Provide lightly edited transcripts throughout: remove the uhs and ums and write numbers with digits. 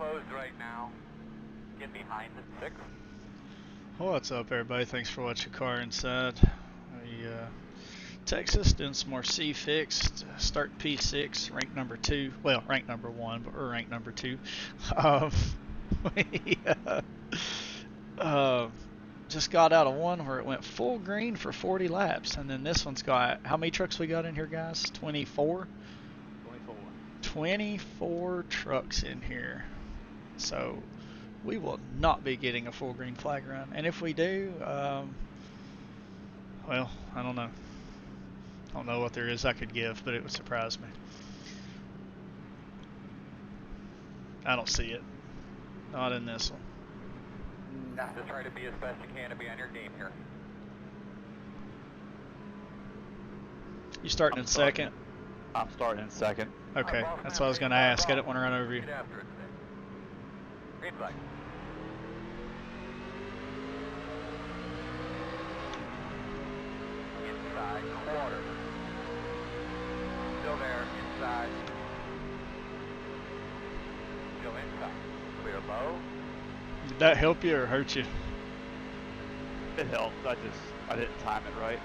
closed right now. Get behind the 6. What's up, everybody? Thanks for watching Car Inside. Texas doing some more C-Fixed. Start P6, rank number 2. Well, rank number 1, but we're rank number 2. We just got out of one where it went full green for 40 laps, and then this one's got, how many trucks we got in here, guys? 24? 24 trucks in here. So we will not be getting a full green flag run, and if we do, well, I don't know. I don't know what there is I could give, but it would surprise me. I don't see it. Not in this one. Just try to be as best you can to be on your game here. You starting in second? I'm starting in second. Okay, that's what I was going to ask. I didn't want to run over you. Get after it, green flag. Inside quarter. Still there, inside. Still inside. Clear low. Did that help you or hurt you? It helped. I didn't time it right.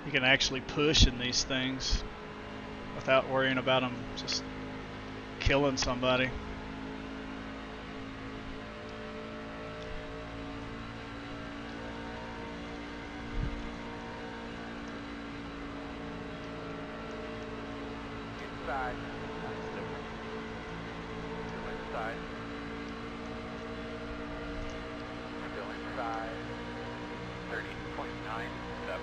You can actually push in these things without worrying about them just killing somebody. Inside. Still inside. Still inside. 30.97.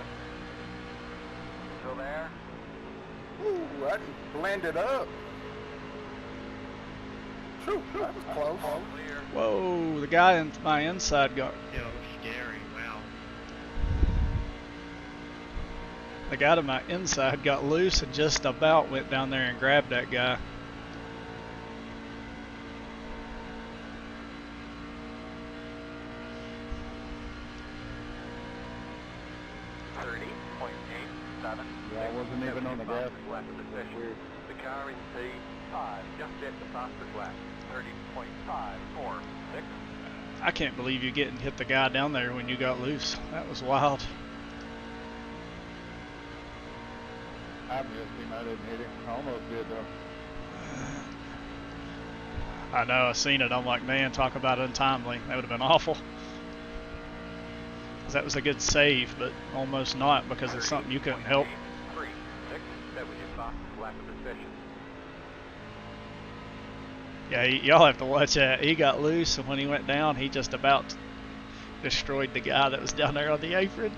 Still there. Ooh, I just blended up. Phew, that was close. Clear. Whoa, the guy in my inside got... Yo, scary, wow. The guy to my inside got loose and just about went down there and grabbed that guy. Yeah, I wasn't even on the gas. The car in P5, just at the fastest lap. 30.546. I can't believe you getting hit the guy down there when you got loose. That was wild. I missed him. I didn't hit him. I almost did though. I know, I seen it. I'm like, man, talk about untimely. That would have been awful. That was a good save, but almost not because it's something you couldn't help. That was your fastest lap of the session. Yeah, y'all have to watch that. He got loose, and when he went down, he just about destroyed the guy that was down there on the apron.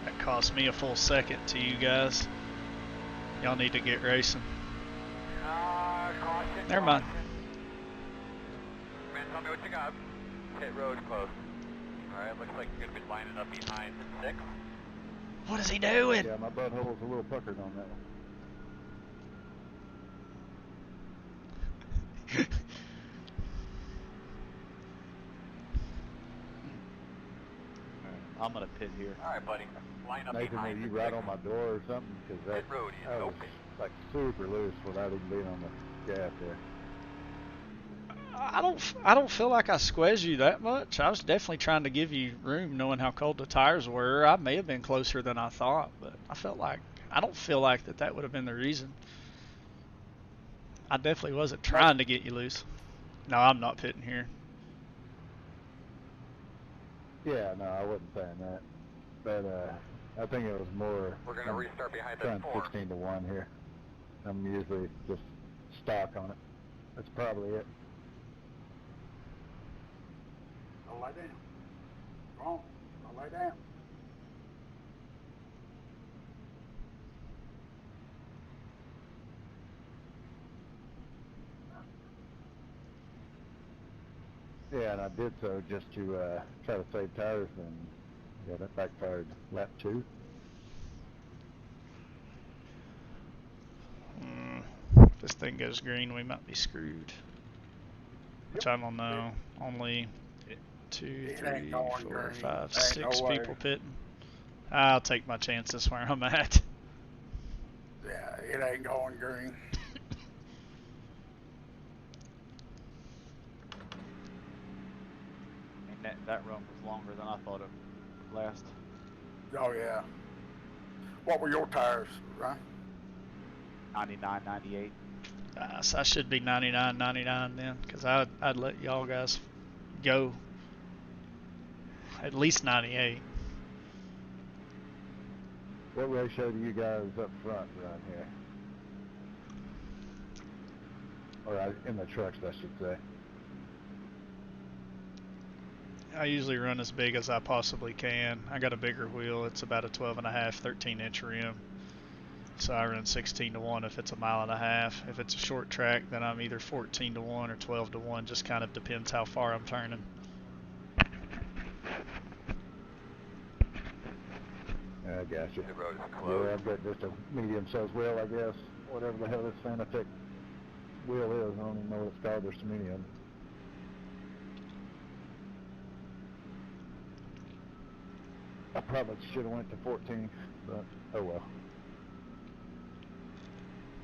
That cost me a full second to you guys. Y'all need to get racing. Caution. Never mind. Man, tell me what you got. Pit road close. Alright, looks like you're going to be lining up behind the 6. What is he doing? Yeah, my butthole's a little puckered on that one. I'm gonna pit here. Alright, buddy. Line up Nathan, were behind you the right 6. on my door or something? Because that, Pit road is that was open. like super loose without even being on the gas there. I don't feel like I squeezed you that much. I was definitely trying to give you room, knowing how cold the tires were. I may have been closer than I thought, but I don't feel like that would have been the reason. I definitely wasn't trying to get you loose. No, I'm not pitting here. Yeah, no, I wasn't saying that. But I think it was more. We're going to restart behind the Trying 4. 16 to 1 here. I'm usually just stock on it. That's probably it. Don't lie down. Wrong. Don't lie down. Yeah, and I did so just to try to save tires, and yeah, that backfired lap 2. If this thing goes green, we might be screwed. Which I don't know. Only 2, It 3, ain't going 4, green. 5, Ain't 6 no way. people pitting. I'll take my chances where I'm at. Yeah, it ain't going green. And that run was longer than I thought it would last. Oh yeah. What were your tires, Ryan? 99, 98. So I should be 99, 99 then, because I'd let y'all guys go at least 98. What ratio do you guys up front run here? Or in the trucks, I should say. I usually run as big as I possibly can. I got a bigger wheel. It's about a 12.5, 13-inch rim. So I run 16-to-1 if it's a mile and a half. If it's a short track, then I'm either 14-to-1 or 12-to-1. Just kind of depends how far I'm turning. I got you. The road is closed. Yeah, I've got just a medium-sized wheel, I guess. Whatever the hell this Fanatec wheel is, I don't even know what it's called. There's so many of them. I probably should have went to 14, but oh well.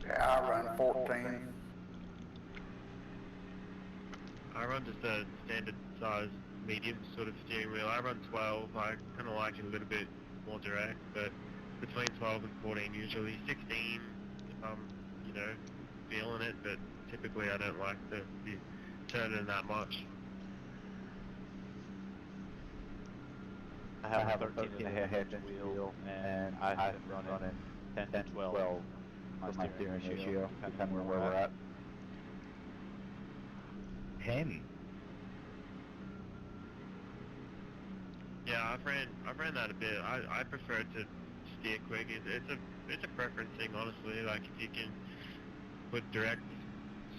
Yeah, I run 14. I run just a standard size medium sort of steering wheel. I run 12. I kind of like it a little bit more direct, but between 12 and 14 usually. 16 if I'm, you know, feeling it, but typically I don't like to be turning that much. I have a 13.5 inch wheel, and I've been running 10 to 12 for my steering ratio, depending on where we're at. 10? Yeah, I've ran that a bit. I prefer to steer quick. It's a preference thing, honestly. Like if you can put direct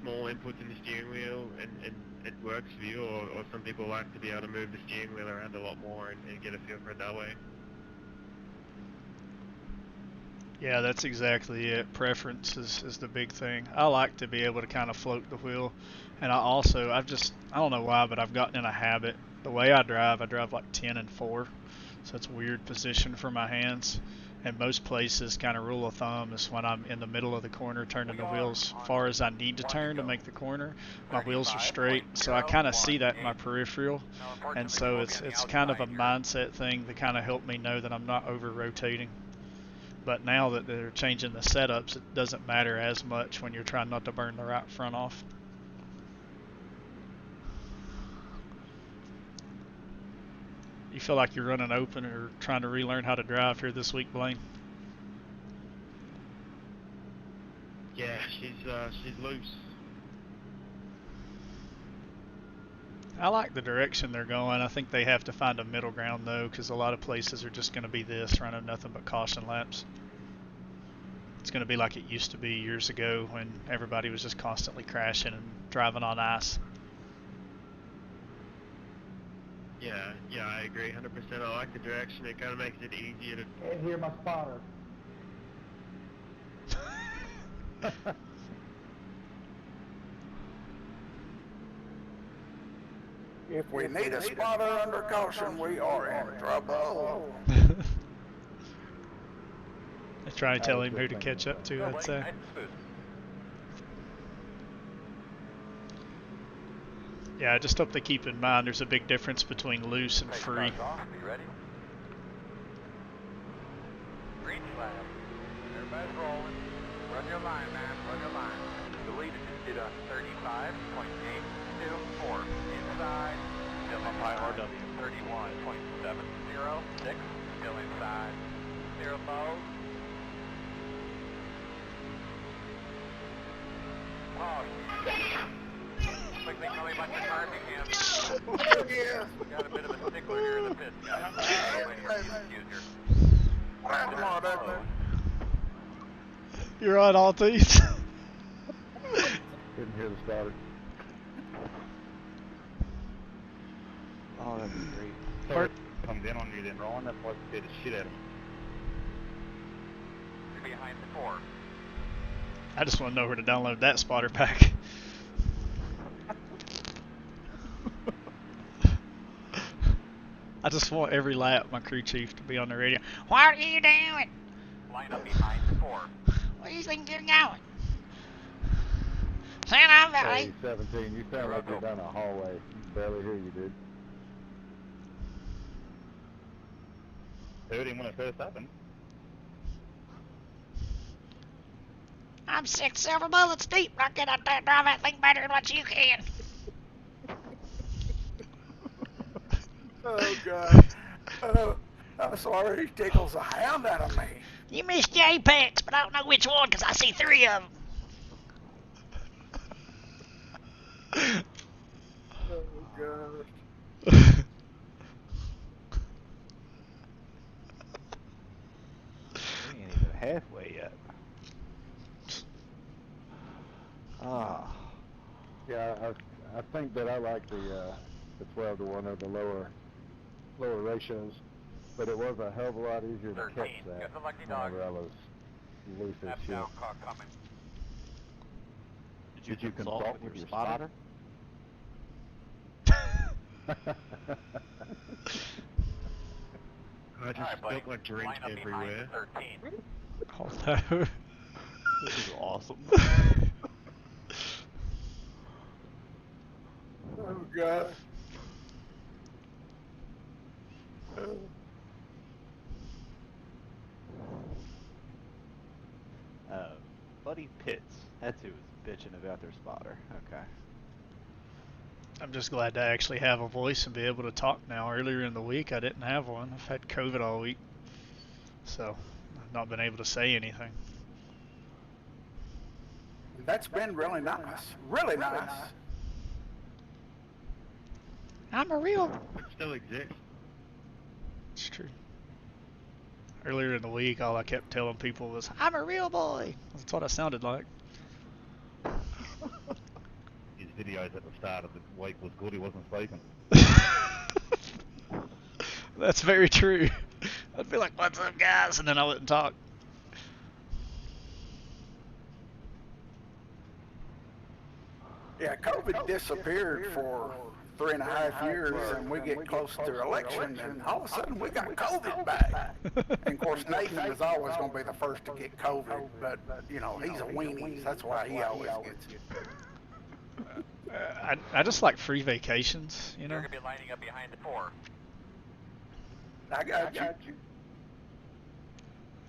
small inputs in the steering wheel and it works for you, or some people like to be able to move the steering wheel around a lot more and get a feel for it that way. Yeah, that's exactly it. Preference is the big thing. I like to be able to kind of float the wheel. And I don't know why, but I've gotten in a habit. The way I drive like 10 and 4. So it's a weird position for my hands. And most places, kind of rule of thumb, is when I'm in the middle of the corner turning the wheels as far as I need to turn to make the corner, my wheels are straight. So I kind of see that in my peripheral. And so it's kind of a mindset thing to kind of help me know that I'm not over-rotating. But now that they're changing the setups, it doesn't matter as much when you're trying not to burn the right front off. You feel like you're running open or trying to relearn how to drive here this week, Blaine? Yeah, she's loose. I like the direction they're going. I think they have to find a middle ground, though, because a lot of places are just going to be this, running nothing but caution laps. It's going to be like it used to be years ago when everybody was just constantly crashing and driving on ice. Yeah, I agree 100%. I like the direction. It kind of makes it easier to... Can't hear my spotter. If we need a spotter under caution, we are in trouble. I try to tell him who to catch up to, I'd say. Yeah, I just hope they keep in mind there's a big difference between loose and free. Be ready. Green flag. Everybody's rolling. Run your line, man. Run your line. The leader just did a 35.824. Inside. Still on RW. 31.706. Still inside. 0 low. Oh, quickly tell me about your time again. Yeah. Got a bit of a stickler here in the pit, guys. Come on, Edmund. You're on all these. Didn't hear the spotter. Oh, that'd be great. Or- So it comes in on you, then rolling. That's what scared the shit out of me. You're behind the 4. I just want to know where to download that spotter pack. I just want every lap my crew chief to be on the radio. What are you doing? Line up behind the 4. Where do you think you're going? Santa Valley. Hey, 17, you sound like you're down a hallway. You can barely hear you, dude. Heard him when it first happened. I'm 6 silver bullets deep. I can drive that thing better than what you can. Oh, God. I'm sorry, he tickles the hound out of me. You missed your apex, but I don't know which one because I see 3 of them. Oh, God. We ain't even halfway yet. Ah. Yeah, I think that I like the 12 to 1 or the lower ratios, but it was a hell of a lot easier to 13. catch that Get the lucky dog. whenever I was loose as Left shit. down car coming. Did you consult with your spotter? I just Alright, buddy. spilled my drink Line up behind everywhere. the 13. Oh no. This is awesome. Oh, God. Buddy Pitts. That's who was bitching about their spotter. Okay. I'm just glad to actually have a voice and be able to talk now. Earlier in the week, I didn't have one. I've had COVID all week, so I've not been able to say anything. That's been really nice. Really nice. I'm a real... It still exists. It's true. Earlier in the week, all I kept telling people was, I'm a real boy. That's what I sounded like. His videos at the start of the week was good, he wasn't speaking. That's very true. I'd be like, what's up, guys? And then I wouldn't talk. Yeah, COVID disappeared for 3.5 years, and we get close to election, and all of a sudden we got COVID back. And of course, Nathan is always going to be the first to get COVID, but you know he's a weenie, that's why he always gets it. I just like free vacations, you know? You're going to be lining up behind the 4. I got you.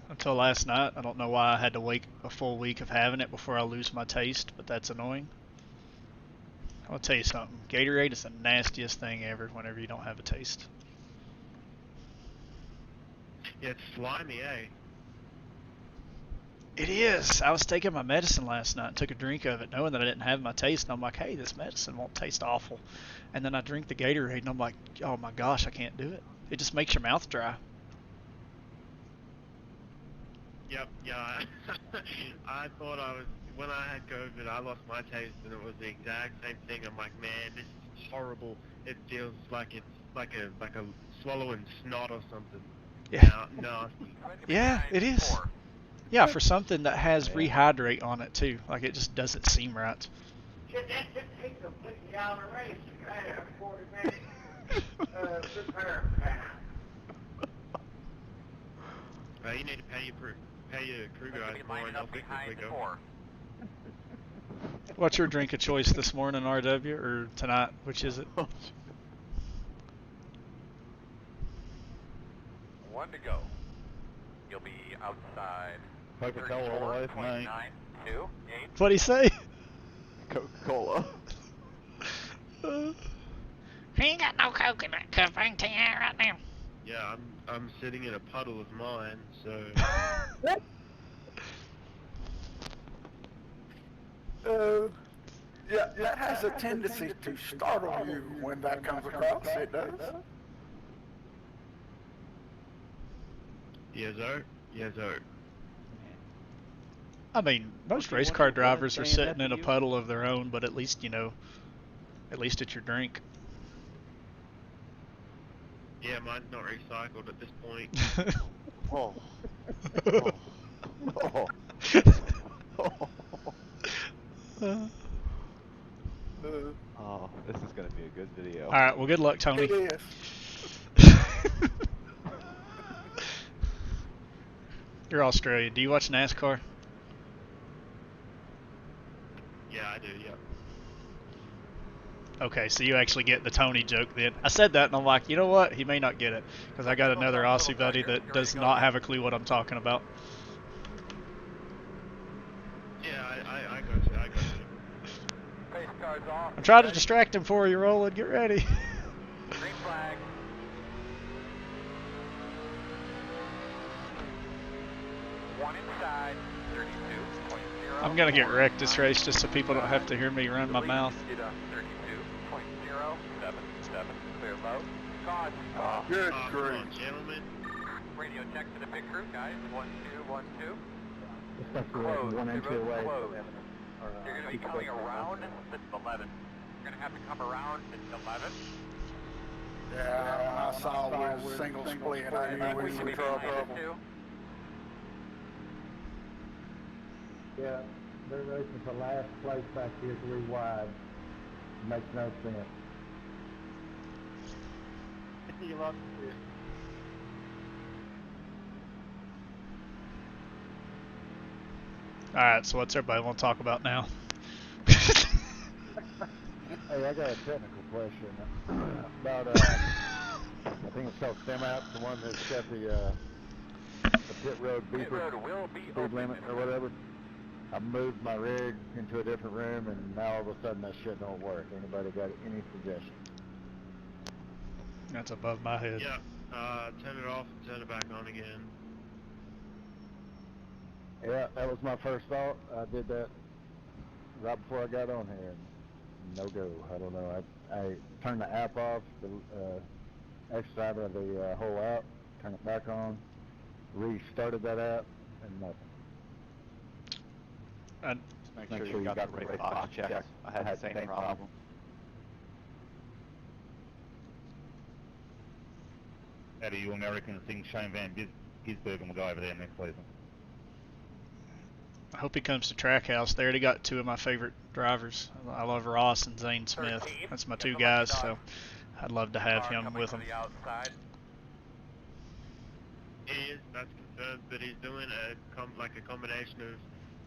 Until last night, I don't know why I had to wait a full week of having it before I lose my taste, but that's annoying. I'll tell you something. Gatorade is the nastiest thing ever whenever you don't have a taste. Yeah, it's slimy, eh? It is. I was taking my medicine last night and took a drink of it knowing that I didn't have my taste, and I'm like, hey, this medicine won't taste awful. And then I drink the Gatorade and I'm like, oh my gosh, I can't do it. It just makes your mouth dry. Yep, yeah. I thought when I had COVID, I lost my taste, and it was the exact same thing. I'm like, man, this is horrible. It feels like it's like a swallowing snot or something. Yeah. Nasty. Yeah, it is. Yeah, for something that has rehydrate on it too. Like it just doesn't seem right. Shit, that just takes a $50 race to try to 40 minutes prepare You need to pay your crew guys more and help us as we go. What's your drink of choice this morning, RW, or tonight? Which is it? 1 to go. You'll be outside. Coca-Cola all the way from me. 34.92. What'd he say? Coca-Cola. He ain't got no coconut cup. I can tell you that right now. Yeah, I'm sitting in a puddle of mine, so Yeah, that has a tendency to startle you when that comes across. It does. yes sir. I mean, most race car drivers are sitting in a puddle of their own, but at least, you know, at least it's your drink. Yeah, mine's not recycled at this point. Oh. Oh. Oh, this is gonna be a good video. All right, well, good luck, Tony. It is. You're Australian. Do you watch NASCAR? Yeah, I do, yeah. Okay, so you actually get the Tony joke then. I said that and I'm like, you know what? He may not get it because I got another Aussie buddy that does not have a clue what I'm talking about. Yeah, I got you, I got you. Pace car's off. I'm trying to distract him for you, Roland. Get ready. Green flag. One inside, 32.0. I'm going to get wrecked this race just so people don't have to hear me run my mouth. 32.077, clear low. Caution. Good Come grief. on, gentlemen. Radio check to the pit crew, guys. 1, 2, 1, 2. Especially Close. one The entry road's away. closed. Or, You're going to be coming around at 11. You're going to have to come around at 11. Yeah, I saw we was single split. I knew we was in trouble. Yeah, they're racing for last place back here 3 wide. Makes no sense. You lost it. Alright, so what's everybody want to talk about now? Hey, I got a technical question about, I think it's called StemOut, the one that's got the pit road Pit beeper, road will be speed open limit in or a minute. whatever. I moved my rig into a different room and now all of a sudden that shit don't work. Anybody got any suggestions? That's above my head. Yeah, turn it off and turn it back on again. Yeah, that was my first thought. I did that right before I got on here. No go. I don't know. I turned the app off, the exit of the whole app, turned it back on, restarted that app, and nothing. And Make sure you got the right box checked. I had the same problem. How do you Americans think Shane Van Gisbergen will go over there next season? I hope he comes to Trackhouse. They already got 2 of my favorite drivers. I love Ross and Zane Smith. That's my 2 guys, so I'd love to have him with them. The outside. He is, that's confirmed, but he's doing a combination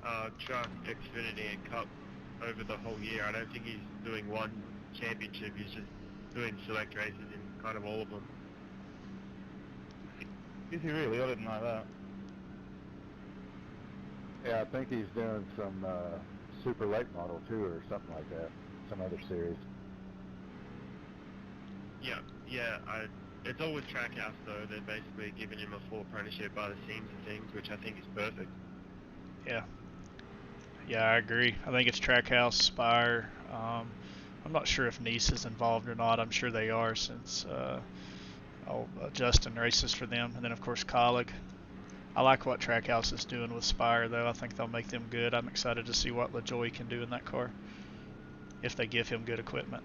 of truck, Xfinity, and Cup over the whole year. I don't think he's doing one championship. He's just doing select races in kind of all of them. Is he really? I didn't know that. Yeah, I think he's doing some super late model too, or something like that. Some other series. Yeah, it's all with Trackhouse though. They're basically giving him a full apprenticeship by the seams of things, which I think is perfect. Yeah, I agree. I think it's Trackhouse, Spire. I'm not sure if Nice is involved or not. I'm sure they are since Justin races for them. And then, of course, Colleague. I like what Trackhouse is doing with Spire, though. I think they'll make them good. I'm excited to see what LaJoy can do in that car if they give him good equipment.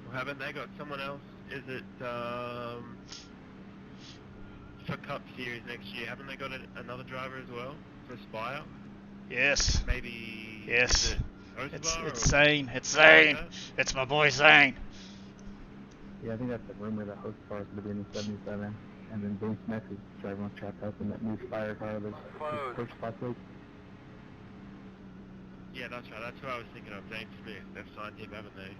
Well, haven't they got someone else? Is it for Cup Series next year? Haven't they got another driver as well for Spire? Yes. Maybe. Yes. It's Zane. It's Zane. It's my boy Zane. Yeah, I think that's the rumor that Oakpar's going to be in the 77, and then Dean Smith is driving on track up in that new Spire car that's pushed last week. Yeah, that's right. That's who I was thinking of. James Smith. They've signed him, haven't they?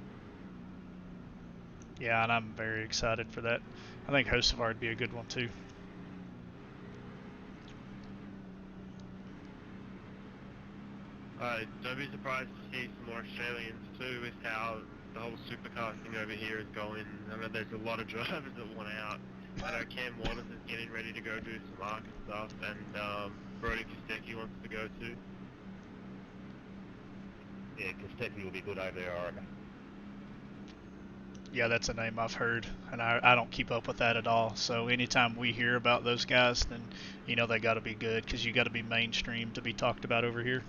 Yeah, and I'm very excited for that. I think Hocevar would be a good one too. Don't be surprised to see some more Australians too, with how the whole supercar thing over here is going. I know there's a lot of drivers that want out. I know Cam Waters is getting ready to go do some ARC and stuff, and Brody Kostecki wants to go too. Yeah, Kostecki will be good over there, I reckon. Yeah, that's a name I've heard, and I don't keep up with that at all. So anytime we hear about those guys, then you know they got to be good, because you got to be mainstream to be talked about over here.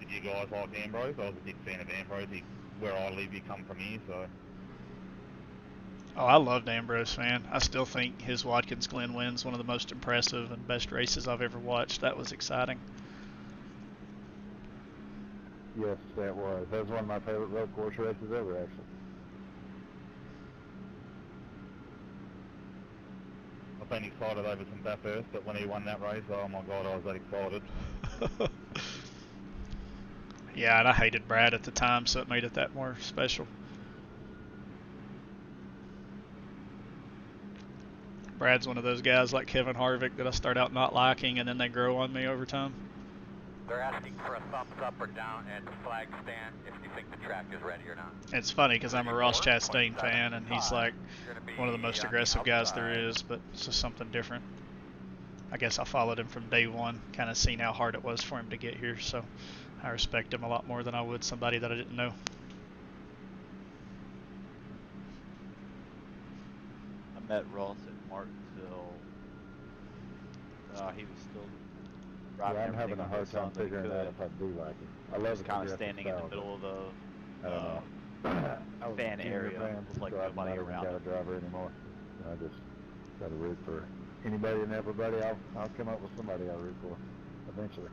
Did you guys like Ambrose. I was a big fan of Ambrose. Where I live, he come from here, so. Oh, I loved Ambrose, man. I still think his Watkins Glen win's one of the most impressive and best races I've ever watched. That was exciting. Yes, that was. That was one of my favorite road course races ever, actually. I've been excited over some Bathurst, but when he won that race, oh my god, I was that excited. Yeah, and I hated Brad at the time, so it made it that more special. Brad's one of those guys like Kevin Harvick that I start out not liking, and then they grow on me over time. They're asking for a thumbs up or down at the flag stand if you think the track is ready or not. It's funny because I'm a Ross Chastain fan, and he's like one of the most aggressive guys there is, but it's just something different. I guess I followed him from day one, kind of seen how hard it was for him to get here, so I respect him a lot more than I would somebody that I didn't know. I met Ross at Martinsville. He was still driving. Yeah, I'm having a hard time figuring out if I do like it. I love kind of standing in the middle of the I was fan a junior area fan, with like so I've nobody not even around. got a driver anymore. I just got to root for anybody and everybody. I'll come up with somebody I'll root for eventually.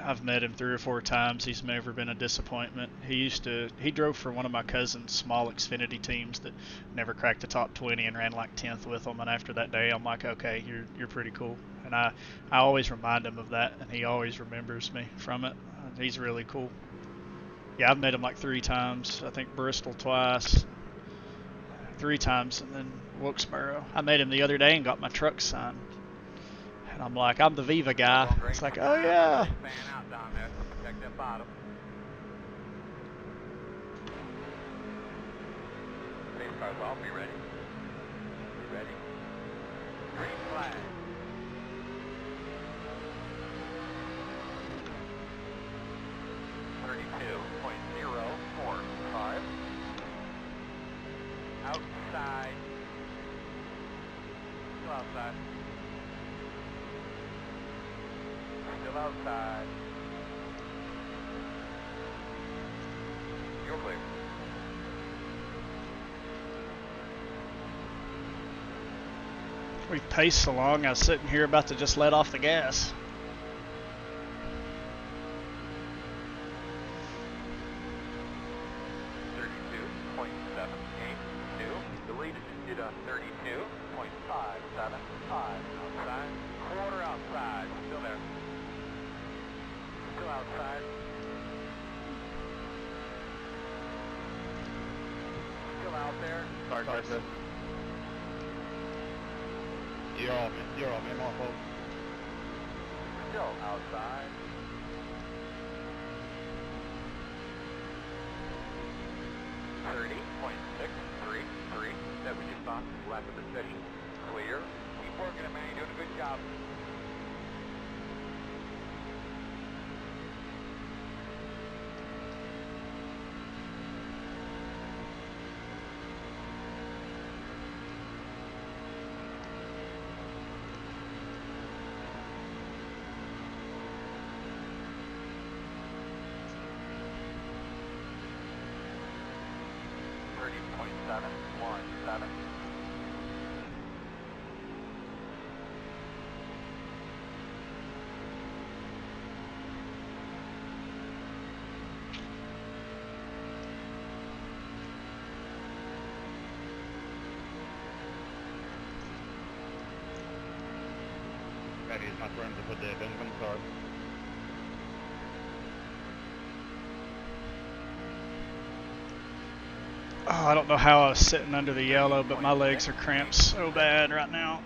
I've met him 3 or 4 times. He's never been a disappointment. He drove for one of my cousin's small Xfinity teams that never cracked the top 20 and ran like 10th with them. And after that day, I'm like, okay, you're pretty cool. And I always remind him of that, and he always remembers me from it. He's really cool. Yeah, I've met him like 3 times. I think Bristol twice, 3 times, and then Wilkesboro. I met him the other day and got my truck signed. And I'm like, I'm the Viva guy. It's like, oh yeah. Fan out down there, so protect that bottom. Pace cars off, be ready. Be ready. Green flag. .045. Outside. Still outside. Still outside. You're clear. We've paced so long, I was sitting here about to just let off the gas. Did a 32.575 outside. Quarter outside. Still there. Still outside. Still out there. Sorry, Carson. You're all man, my fault. Still outside. .633. That was just on lap of the session. Clear. Keep working it, man. You're doing a good job. .717. That is my friend to put there, Benjamin, sorry. Oh, I don't know how I was sitting under the yellow, but my legs are cramped so bad right now.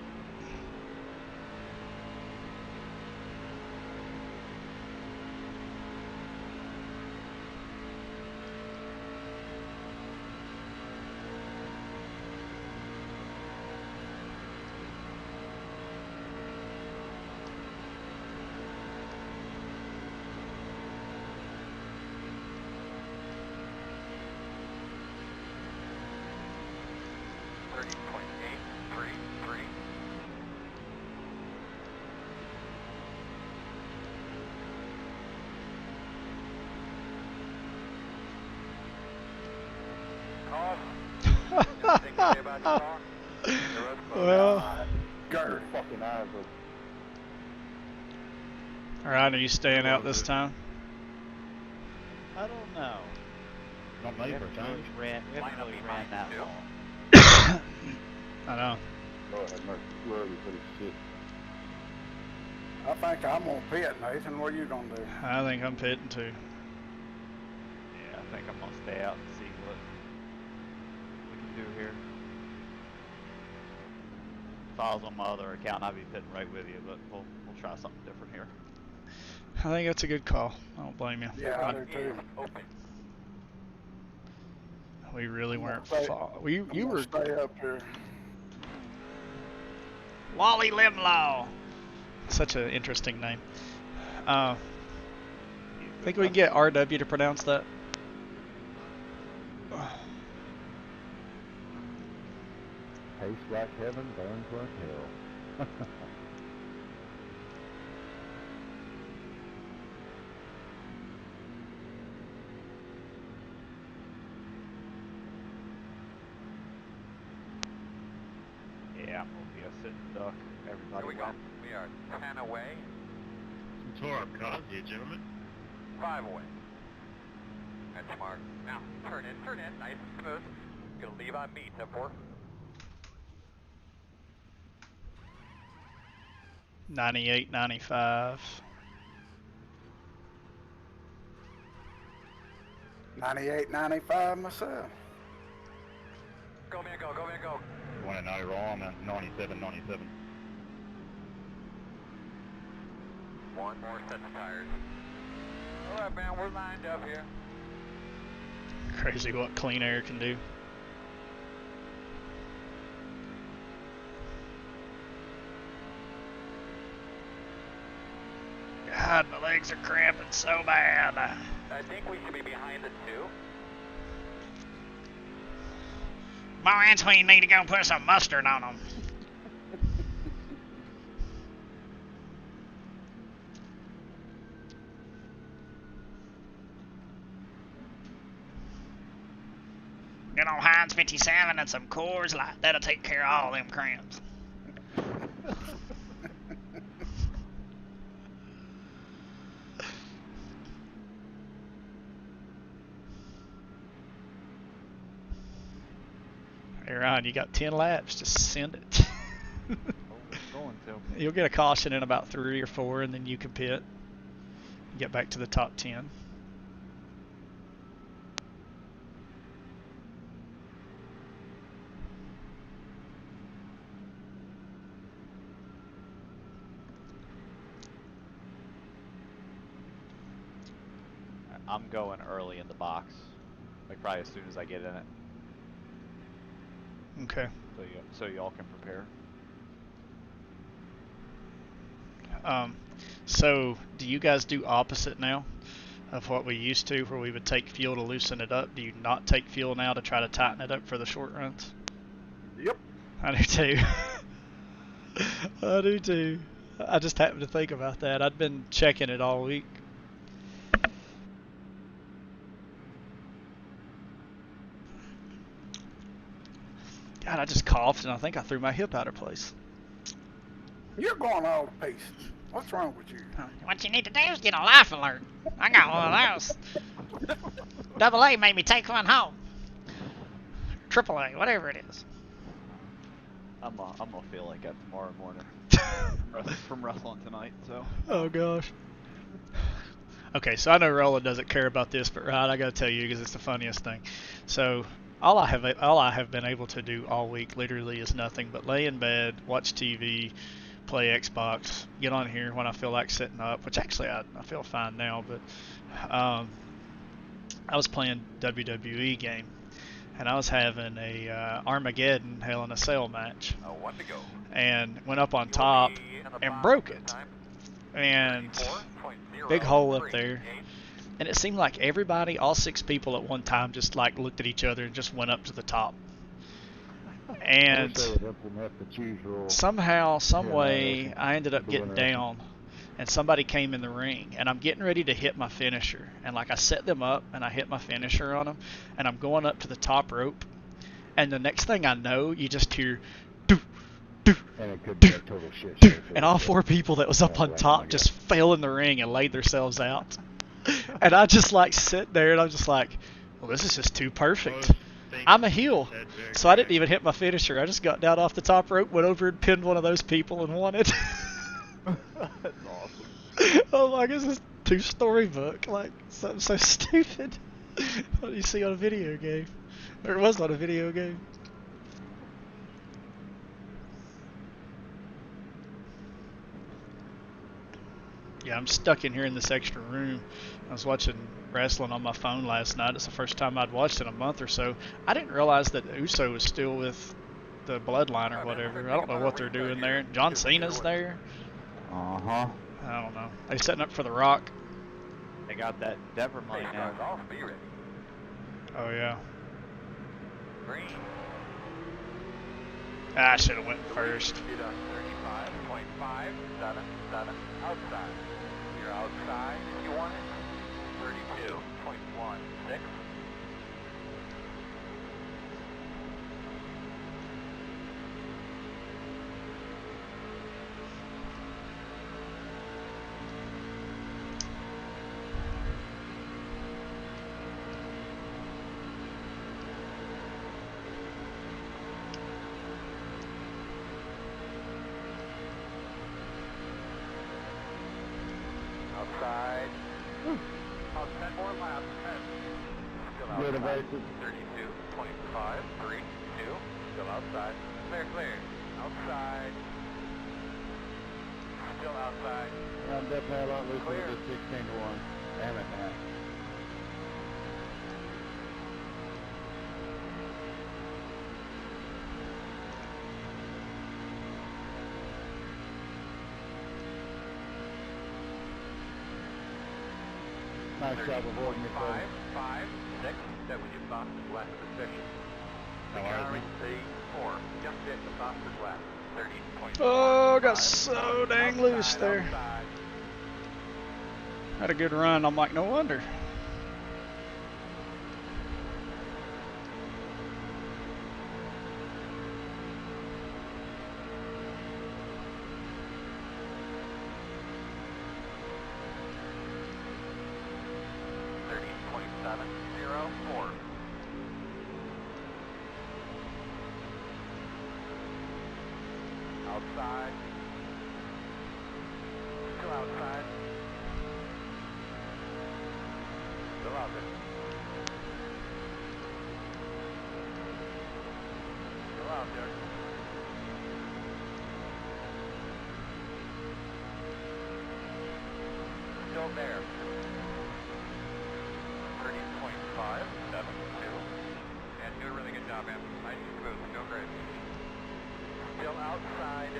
inside the car. The road's closed. Well, Gert. Fucking eyes open. alright, are you staying out this time? I don't know. Not We me for a haven't really change. ran, we Line haven't up really behind ran that you. long. I know. Go ahead, Merc. Where are you for this shit? I think I'm gonna pit, Nathan. What are you gonna do? I think I'm pitting too. Yeah, I think I'm gonna stay out and see what we can do here. If I was on my other account, I'd be pitting right with you, but we'll try something different here. I think that's a good call. I don't blame you. Yeah, I do too. Open. We really I'm weren't gonna stay- far. You I'm gonna were stay up here. Wally Limlaw. Such an interesting name. Think we can get RW to pronounce that? Tastes like heaven, burns like hell. Yeah, I'm gonna be a sitting duck. Everybody Here we go. win. We are 10 away, Some tore up cars here, gentlemen. 5 away. That's smart. Now, turn in, nice and smooth. Gonna leave on me, 10-4. 98, 95. 98, 95 myself. Go, man, go, man, go. You want to know, Ryan? I'm 97, 97. One more set of tires. Alright, man, we're lined up here. Crazy what clean air can do. God, my legs are cramping so bad. I think we should be behind the 2. Boy, that's when you need to go put some mustard on them. Get on Heinz 57 and some Coors Light. That'll take care of all them cramps. Hey Ryan, you got 10 laps. Just send it. Going to. You'll get a caution in about 3 or 4, and then you can pit. Get back to the top 10. I'm going early in the box, like probably as soon as I get in it, Okay. so y'all can prepare. So do you guys do opposite now of what we used to, where we would take fuel to loosen it up? Do you not take fuel now to try to tighten it up for the short runs? Yep. I do too. I do too. I just happened to think about that. I'd been checking it all week. God, I just coughed and I think I threw my hip out of place. You're going all to pieces. What's wrong with you? What you need to do is get a life alert. I got one of those. Double A made me take one home. Triple A, whatever it is. I'm gonna feel like that tomorrow morning from wrestling tonight. So. Oh gosh. Okay, so I know Roland doesn't care about this, but Ryan, I gotta tell you because it's the funniest thing. So all I have been able to do all week literally is nothing but lay in bed, watch TV, play Xbox, get on here when I feel like sitting up, which actually I feel fine now, but I was playing WWE game and I was having a Armageddon Hell in a Cell match 1 to go. and went up on top and broke it. And big hole up there. And it seemed like everybody, all 6 people at one time, just like looked at each other and just went up to the top. And Wish they would implement the choose rule. somehow, some Yeah, way, I ended up the getting winner. down, and somebody came in the ring, and I'm getting ready to hit my finisher. And like I set them up, and I hit my finisher on them, and I'm going up to the top rope, and the next thing I know, you just hear, doo, doo, And it could be a total shit show. and all 4 people that was up on top just fell in the ring and laid themselves out. And I just like sit there and I'm just like, well, this is just too perfect. I'm a heel, so I didn't even hit my finisher. I just got down off the top rope, went over and pinned one of those people and won it. That's awesome. Oh my goodness, this 2 storybook, like something so stupid. What do you see on a video game? Or it was on a video game. Yeah, I'm stuck in here in this extra room. I was watching wrestling on my phone last night. It's the first time I'd watched in a month or so. I didn't realize that Uso was still with the Bloodline or whatever. I don't know what they're doing there. John Cena's there. Uh-huh. I don't know. They setting up for The Rock. They got that Denver money now. Oh yeah. Green. I should have went first. 35.577 outside. You're outside if you want it. 32.16. Outside. About 10 more laps. 10. Still Clear the outside. bases. 32.5. 3, 2. Still outside. Clear, clear. Outside. Still outside. I'm definitely a lot looser Clear. with this 16-1. Damn it, man. Nice job avoiding your 5, 5, 6. That was your fastest lap position. The car in C4. Just hit the fastest lap. 30.5. Oh, got so dang loose there. Outside. Had a good run. I'm like, no wonder. Outside. Still outside. Still out there. Still out there. Still there. 30.572. And doing a really good job, man. Nice and smooth. Still great. Still outside.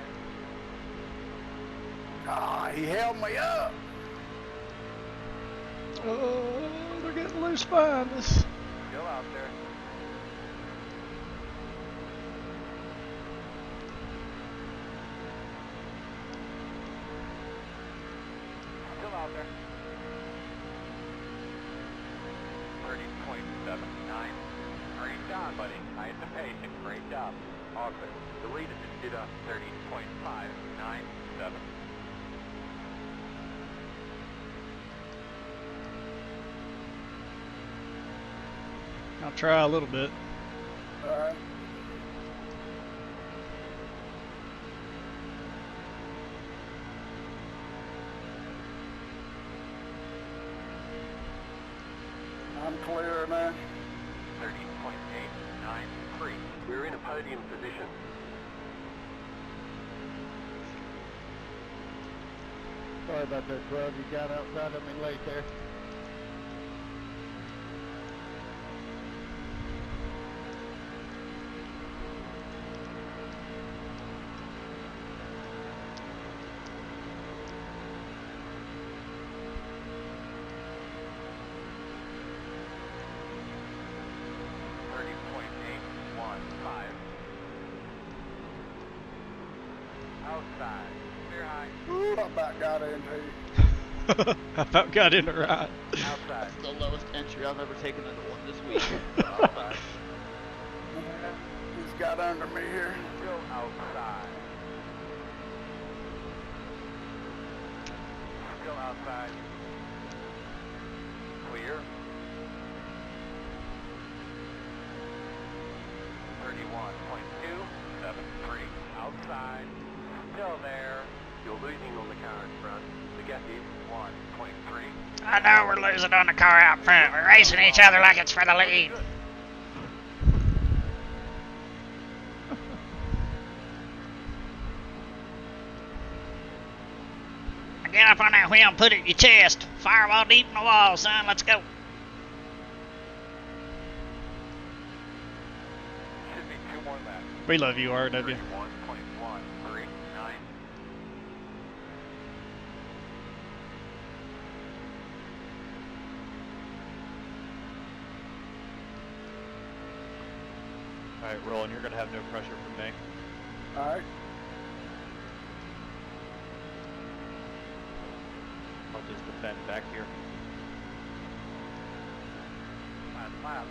Ah, he held me up. Oh, they're getting loose behind us. Still out there. Still out there. 30.79. Great job, buddy. Nice and patient. Great job. Awesome. The lead just did a 30.597. I'll try a little bit. All right. I'm clear now. 30.893. We're in a podium position. Sorry about that, Club. You got outside of me late there. Outside. Clear high. Ooh, I about got into you. I about got in the right. Outside. That's the lowest entry I've ever taken into one this week. Outside. He's got under me here. Still outside. Still outside. Clear. 31.273. Outside. Still there. You're losing on the car in front. The gap is 1.3. I know we're losing on the car out front. We're racing each other like it's for the lead. Get up on that wheel and put it in your chest. Firewall deep in the wall, son. Let's go. Should be 2 more laps. We love you, RW. 31.139. Alright, Roland, you're going to have no pressure from me. All right. I'll just defend back here. Last lap.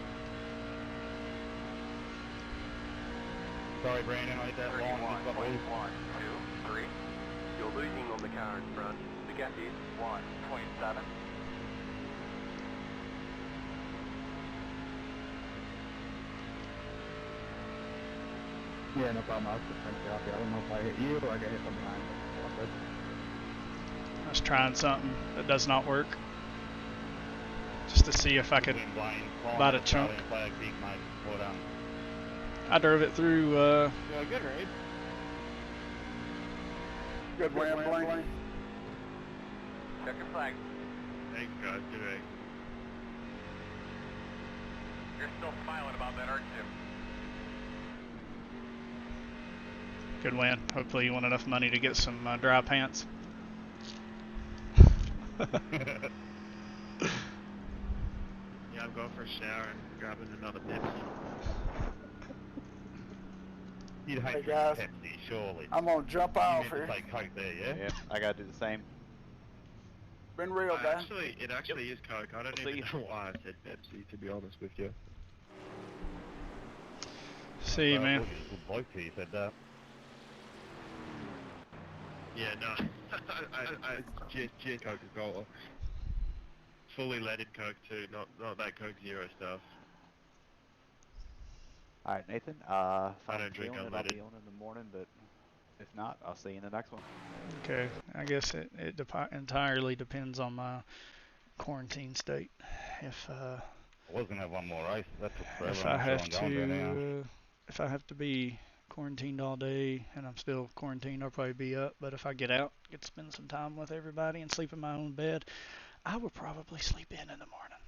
Sorry, Brandon, I hit that long. Just got loose. 31.123. You're losing on the car in front. The gap is 1.7. Yeah, no problem. I was just trying to get off you. I don't know if I hit you or I got hit from behind. I was trying something that does not work. Just to see if I could bite a chunk. I drove it through, Yeah, good raid. Good win, Blaney. Check your flag. Thanks, guys. Good raid. You're still smiling about that, aren't you? good win. Hopefully you won enough money to get some dry pants. Yeah, I'm going for a shower and grabbing another Pepsi. You'd Hey, hate guys. Pepsi, surely. I'm gonna jump You off meant to here. say Coke there, yeah? Yeah, I gotta do the same. Been real, guys. It actually is Coke. I don't even know why I said Pepsi, to be honest with you. See you, man. I thought you were a good bloke till you said that. Yeah, no. I just Coca-Cola. Fully leaded Coke too, not that Coke Zero stuff. Alright, Nathan, if I I'm don't drink feeling it, I'll unleaded. be on in the morning, but if not, I'll see you in the next one. Okay, I guess it entirely depends on my quarantine state. If I was going to have one more race. That took forever. if I'm I not sure have I'm going there now. to if I have to be quarantined all day and I'm still quarantined, I'll probably be up. But if I get out, get to spend some time with everybody and sleep in my own bed, I will probably sleep in the morning.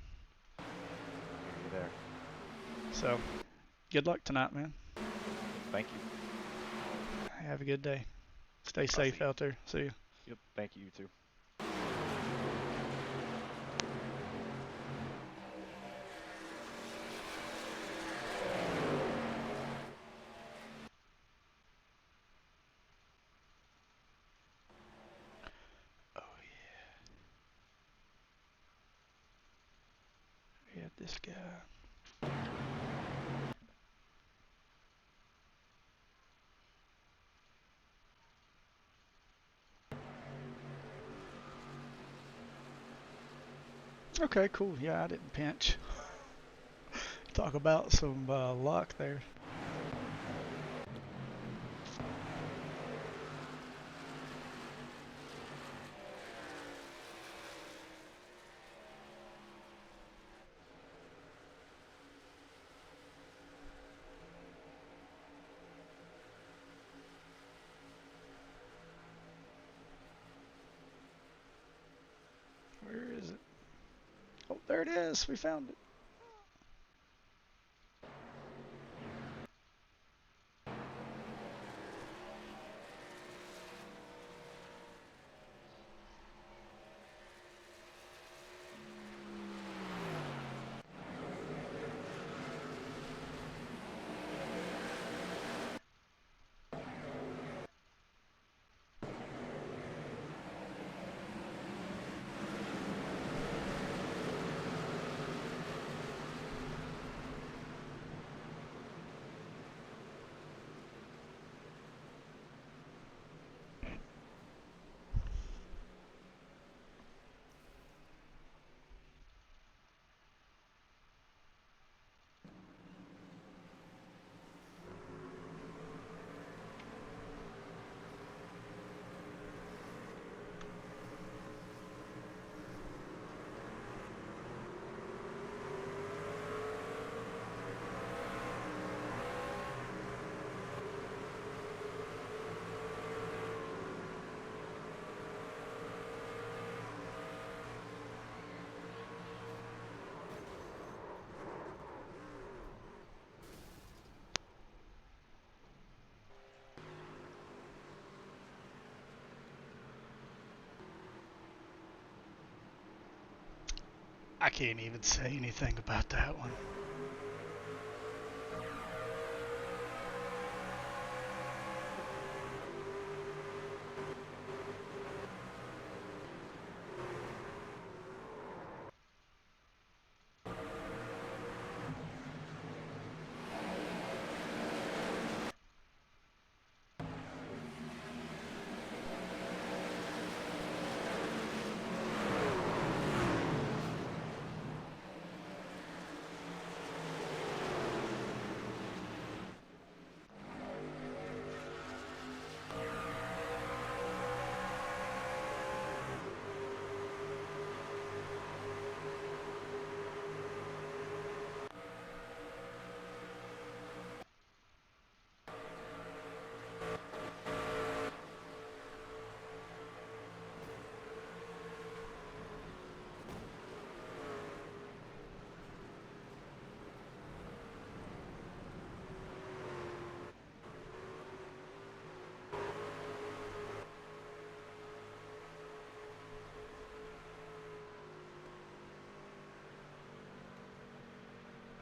You're there. So, good luck tonight, man. Thank you. Have a good day. Stay safe out there. See you. Yep, thank you, you too. Oh yeah. We have this guy. Okay, cool. Yeah, I didn't pinch. Talk about some luck there. Where is it? Oh, there it is. We found it. I can't even say anything about that one.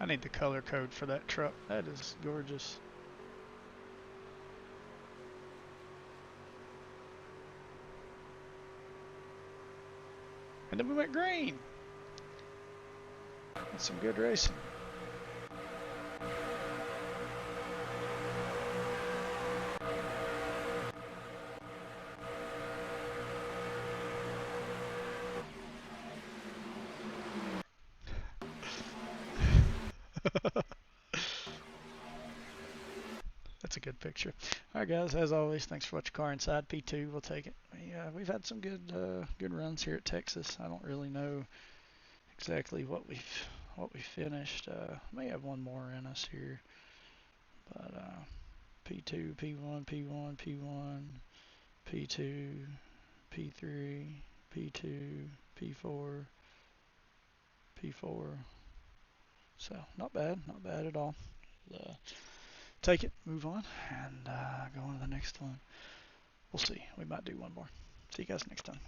I need the color code for that truck. That is gorgeous. And then we went green. That's some good racing. That's a good picture. All right, guys. As always, thanks for watching Car Inside P2. We'll take it. We've had some good runs here at Texas. I don't really know exactly what we finished. May have one more in us here, but P2, P1, P1, P1, P2, P3, P2, P4, P4. So not bad at all. Take it, move on, and go on to the next one. We'll see. We might do one more. See you guys next time.